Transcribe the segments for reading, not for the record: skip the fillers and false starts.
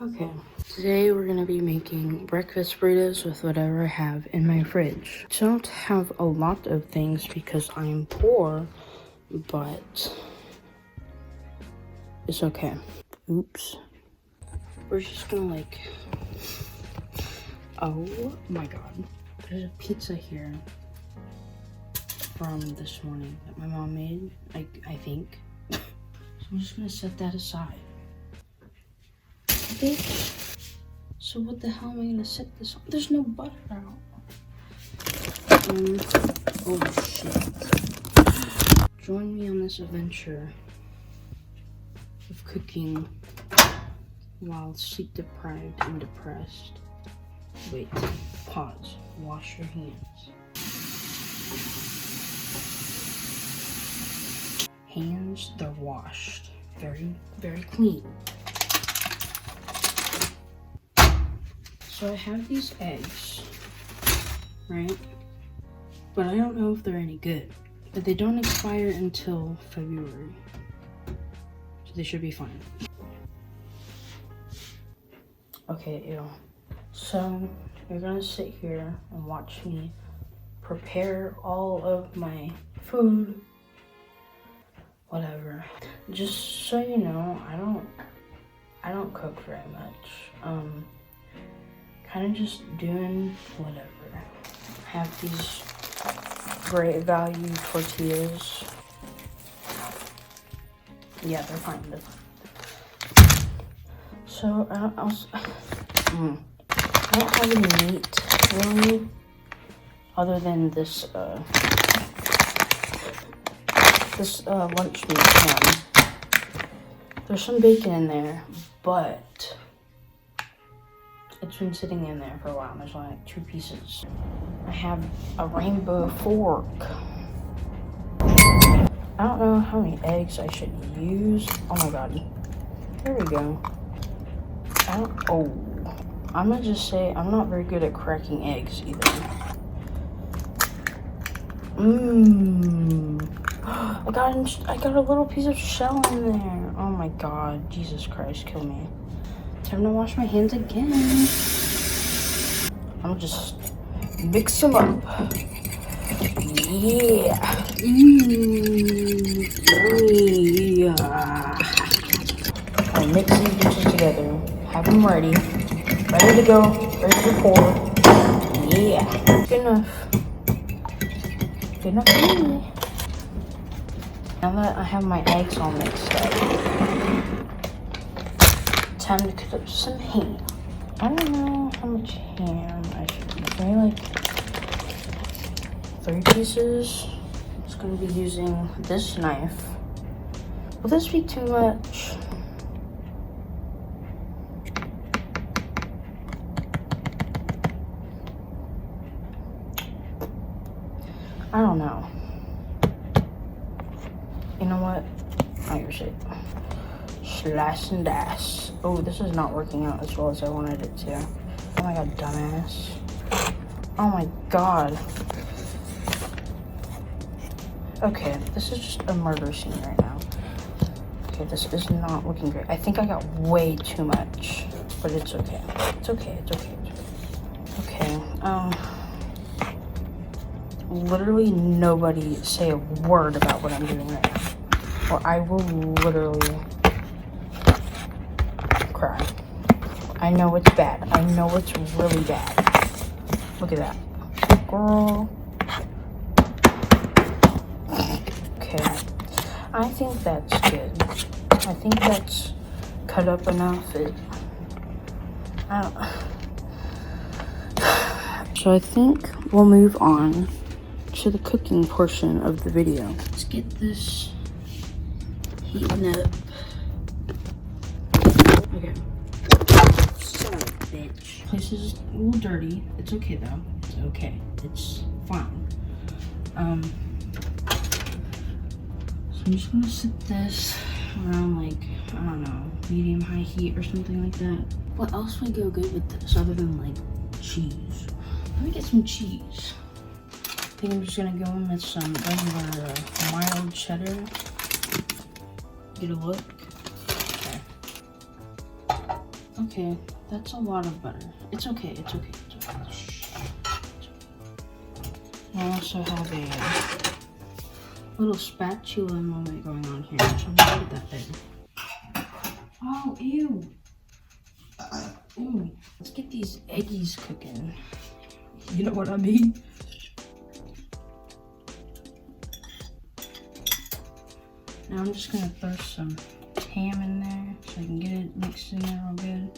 Okay, today we're gonna be making breakfast burritos with whatever I have in my fridge. I don't have a lot of things because I'm poor, but it's okay. Oops. We're just gonna oh my god. There's a pizza here from this morning that my mom made, I think. So I'm just gonna set that aside. Bitch. So what the hell am I gonna set this on? There's no butter out. Oh shit. Join me on this adventure of cooking while sleep deprived and depressed. Wait, pause. Wash your hands. Hands, they're washed. Very, very clean. So I have these eggs, right? But I don't know if they're any good. But they don't expire until February. So they should be fine. Okay, ew. So you're gonna sit here and watch me prepare all of my food. Whatever. Just so you know, I don't cook very much. Kind of just doing whatever. I have these great value tortillas. Yeah, they're fine. They're fine. So I don't have any meat really, other than this lunch meat pan. There's some bacon in there, but it's been sitting in there for a while. There's only like 2 pieces. I have a rainbow fork. I don't know how many eggs I should use. Oh my god. There we go. I'm gonna just say I'm not very good at cracking eggs either. I got a little piece of shell in there. Oh my god. Jesus Christ, kill me. Time to wash my hands again. I'm just mix them up. Yeah. Yeah. I mix these dishes together. Have them ready. Ready to go. Ready to pour. Yeah. Good enough. Good enough for me. Now that I have my eggs all mixed up, time to cut up some ham. I don't know how much ham I should use. Maybe like 3 pieces. I'm just gonna be using this knife. Will this be too much? I don't know. You know what? I use it. Slice and dice. Oh, this is not working out as well as I wanted it to. Oh my god, dumbass. Oh my god. Okay, this is just a murder scene right now. Okay, this is not looking great. I think I got way too much, but it's okay. It's okay, it's okay, it's okay. Okay, literally nobody say a word about what I'm doing right now, or I will literally cry. I know it's bad. I know it's really bad. Look at that. Girl. Okay. I think that's good. I think that's cut up enough. So I think we'll move on to the cooking portion of the video. Let's get this heating up. Okay. Son of a bitch. Place is a little dirty. It's okay though. It's okay. It's fine. So I'm just gonna set this around like, I don't know, medium high heat or something like that. What else would go good with this other than like cheese? Let me get some cheese. I think I'm just gonna go in with some regular mild cheddar. Get a look. Okay. Okay, that's a lot of butter. It's okay, it's okay, it's okay. Shh. I also have a little spatula moment going on here. So I'm gonna put that there. Oh, ew. Ooh. Let's get these eggies cooking. You know what I mean? Now I'm just gonna throw some ham in there so I can get it mixed in there real good.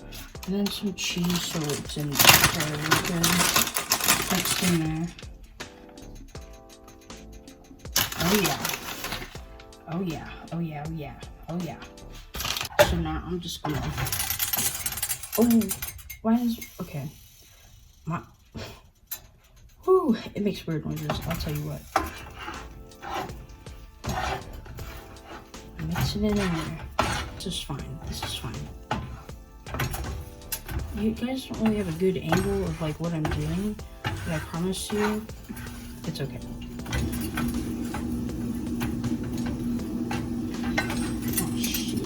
And then some cheese so it's in there real good. Mixed in there. Oh yeah. Oh yeah. Oh yeah. Oh yeah. Oh yeah. So now I'm just gonna. Oh, why is okay? My. Whoo! It makes weird noises. I'll tell you what. Mixing it in there. This is fine. This is fine. You guys don't really have a good angle of like what I'm doing, but I promise you, it's okay. Oh shit!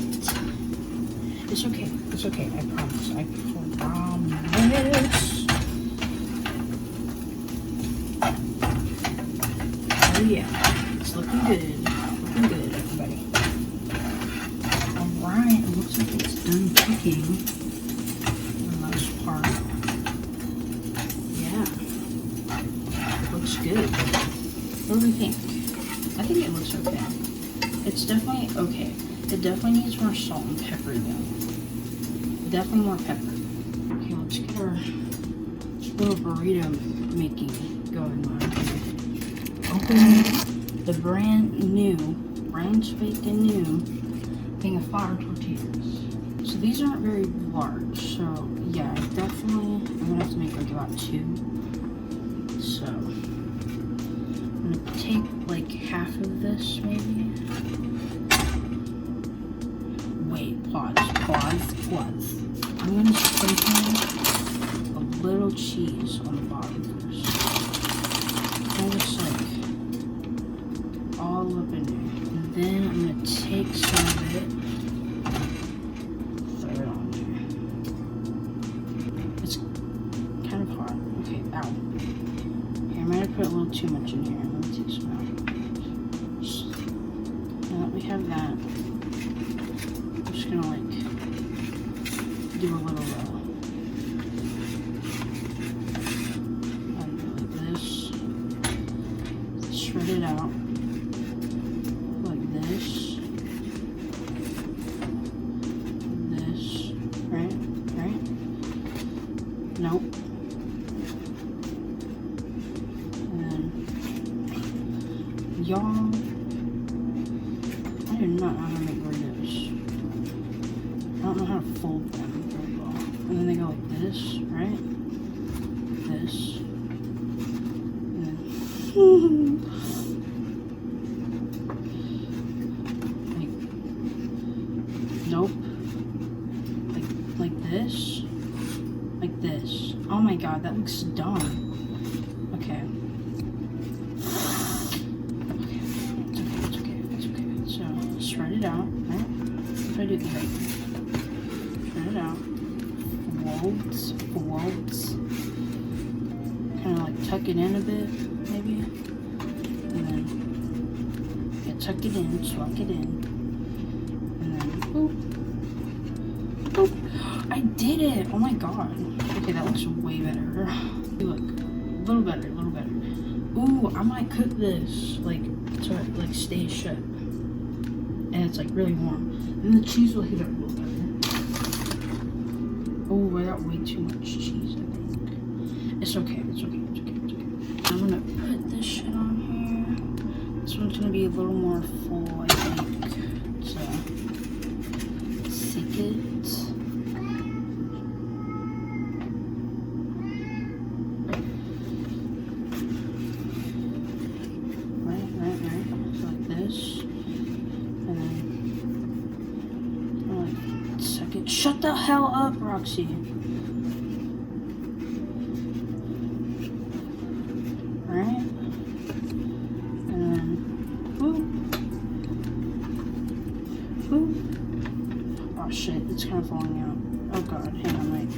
It's okay. It's okay. I promise. I promise. Oh yeah, it's looking good. Looking good, everybody. Alright, it looks like it's done cooking for the most part. Yeah. It looks good. What do we think? I think it looks okay. It's definitely okay. It definitely needs more salt and pepper though. Definitely more pepper. Okay, let's get our little burrito making going on here. Open the brand spanking new thing of flour tortillas. So these aren't very large, so yeah, definitely I'm gonna have to make like about 2. So I'm gonna take like half of this maybe. Wait, pause. I'm gonna sprinkle a little cheese on the bottom first. And just like all up in there. And then I'm gonna take some of it, throw it on there. It's kind of hot. Okay, ow. Okay, I might have put a little too much in here. Let me take some out. Just, now that we have that, I'm just gonna like do a little like this. Spread it out. Nope. And then, y'all, I do not know how to make burritos. I don't know how to fold them very well. And then they go like this, right? This. And then, like, nope. Like this. Like this. Oh my god, that looks dumb. Okay. It's okay. So, spread it out, right? If I do it right. Spread it out. Folds. Kind of like tuck it in a bit, maybe. And then, yeah, tuck it in, swap it in. And then, boop. Boop. I did it! Oh my god. Okay, that looks way better. Look, a little better. Ooh, I might cook this, like, so it, like, stays shut. And it's, like, really warm. And the cheese will heat up a little better. Oh, I got way too much cheese, I think. It's okay. I'm gonna put this shit on here. This one's gonna be a little more full, I think. So, stick it. Shut the hell up, Roxy. Alright. And then, boop. Oh shit, it's kind of falling out. Oh god, hang on, wait.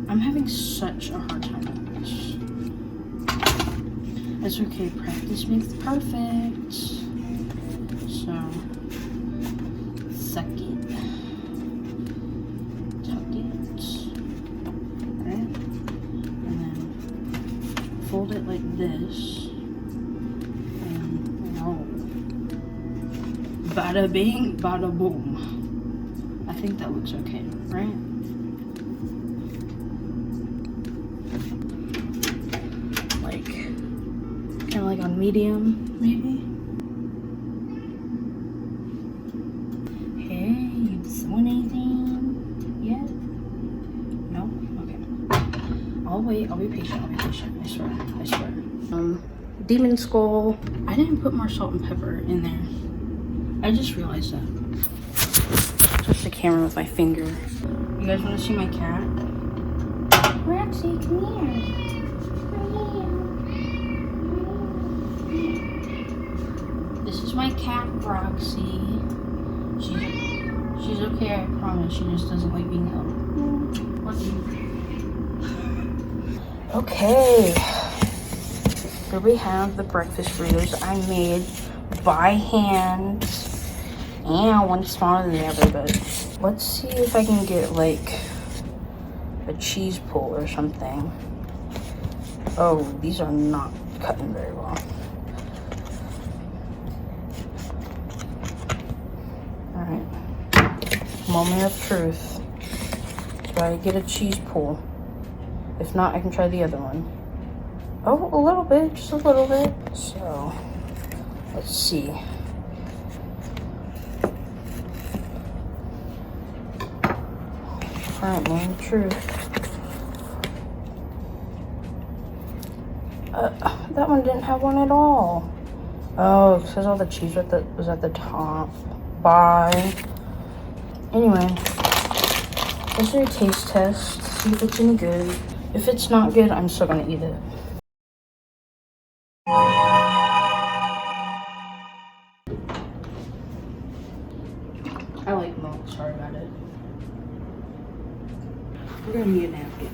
I'm having such a hard time with this. It's okay, practice makes perfect. So, suck it. Tuck it. Right? And then fold it like this. And roll. Bada bing, bada boom. I think that looks okay, right? Kind of like on medium, maybe. Hey, you want anything yet? No? Okay. I'll wait. I'll be patient. I swear. Demon skull. I didn't put more salt and pepper in there. I just realized that. Touch the camera with my finger. You guys want to see my cat? Roxy, come here. This is my cat, Roxy. She's okay, I promise. She just doesn't like being held. Okay. Here we have the breakfast burritos I made by hand. And one smaller than the other, but let's see if I can get like a cheese pull or something. Oh, these are not cutting very well. Alright. Moment of truth. Do I get a cheese pull? If not, I can try the other one. Oh, a little bit, just a little bit. So, let's see. Alright, moment of truth. That one didn't have one at all. Oh, it says all the cheese was at the top. Bye. Anyway, let's do a taste test. See if it's any good. If it's not good, I'm still gonna eat it. I like milk, sorry about it. We're gonna need a napkin.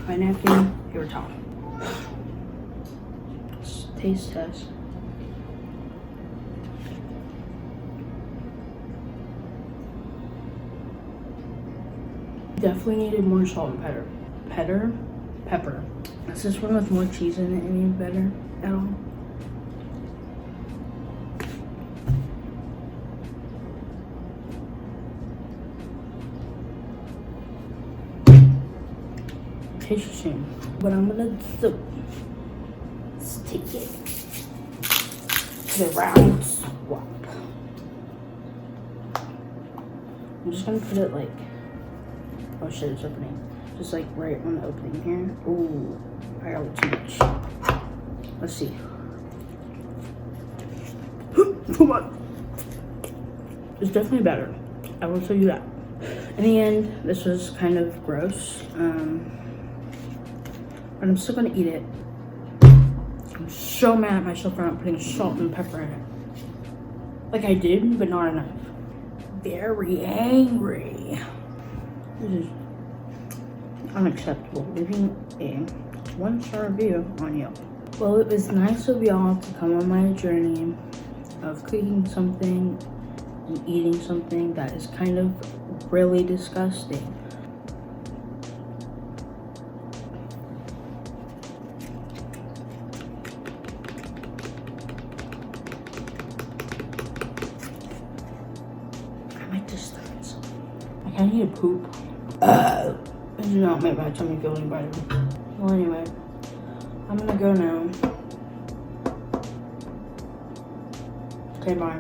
My napkin, your top. Taste test. Definitely needed more salt and pepper. Is this one with more cheese in it any better at all? Tasting. What I'm gonna do is take it to the round swap. I'm just gonna put it like, oh shit, it's opening. Just like right on the opening here. Ooh, I got a little too much. Let's see. Come on. It's definitely better. I will tell you that. In the end, this was kind of gross. But I'm still gonna eat it. I'm so mad at myself for not putting salt and pepper in it. Like I did, but not enough. Very angry. This is unacceptable. Leaving a 1-star review on Yelp. Well, it was nice of y'all to come on my journey of cooking something and eating something that is kind of really disgusting. I need to poop. It did not make my tummy feel any better. Well, anyway, I'm gonna go now. Okay, bye.